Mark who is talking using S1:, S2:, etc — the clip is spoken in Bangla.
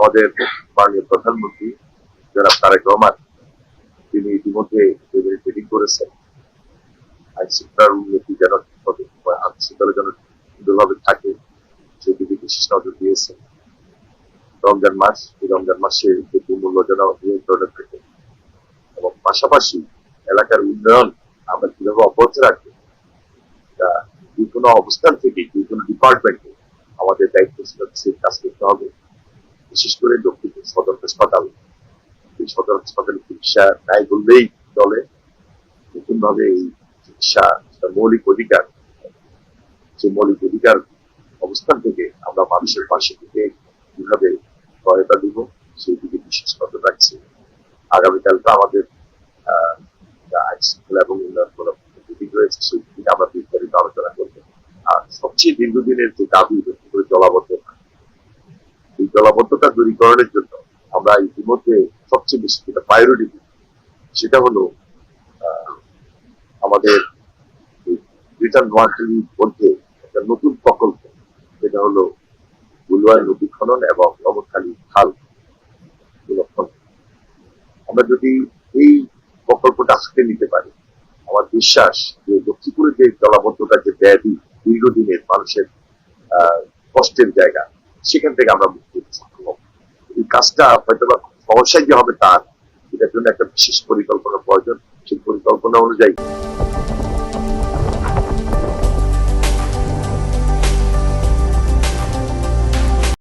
S1: আমাদের মাননীয় প্রধানমন্ত্রী জনাব তারেক রহমান তিনি ইতিমধ্যে মিটিং করেছেন আইন শৃঙ্খলার উন্নতি যেন আইন শৃঙ্খলা যেন সুন্দরভাবে থাকে সেদিকে বিশেষ নজর দিয়েছেন। রমজান মাস, এই রমজান মাসে মূল্য যেন নিয়ন্ত্রণে থাকে এবং পাশাপাশি এলাকার উন্নয়ন আমরা কিভাবে অব্যাহত রাখবো যে কোনো অবস্থান থেকে যে কোনো ডিপার্টমেন্টে আমাদের দায়িত্বশীল কাজ করতে হবে। বিশেষ করে দক্ষিণ সদর হাসপাতাল, এই সদর হাসপাতালে চিকিৎসা নাই বললেই চলে। নতুন ভাবে এই চিকিৎসা মৌলিক অধিকার, যে মৌলিক অধিকার অবস্থান থেকে আমরা মানুষের পাশে থেকে কিভাবে সহায়তা দিব সেই দিকে বিশেষ নজর রাখছি। আগামীকালকে আমাদের আইন শৃঙ্খলা এবং উন্নয়ন মিটিং রয়েছে, সেই দিকে আমরা বিস্তারিত আলোচনা করবো। আর সবচেয়ে দীর্ঘদিনের যে দাবি জলাবদ্ধতা, এই জলাবদ্ধতা দূরীকরণের জন্য আমরা ইতিমধ্যে সবচেয়ে বেশি যেটা প্রায়োরিটি সেটা হলো আমাদের রিটার্ন নোয়াখালীর মধ্যে একটা নতুন প্রকল্প, যেটা হলো বুলুয়ার নদী খনন এবং রমতখালী খাল খনন। আমরা যদি এই প্রকল্পটা হাতে নিতে পারি, আমার বিশ্বাস যে লক্ষ্মীপুরের যে জলাবদ্ধতার যে ব্যাধি দীর্ঘদিনের মানুষের কষ্টের জায়গা, সেখান থেকে আমরা মুক্তি পেতে সক্ষম হব। এই কাজটা হয়তো বা সহসাই যে হবে তার, এটার জন্য একটা বিশেষ পরিকল্পনা প্রয়োজন। সেই পরিকল্পনা অনুযায়ী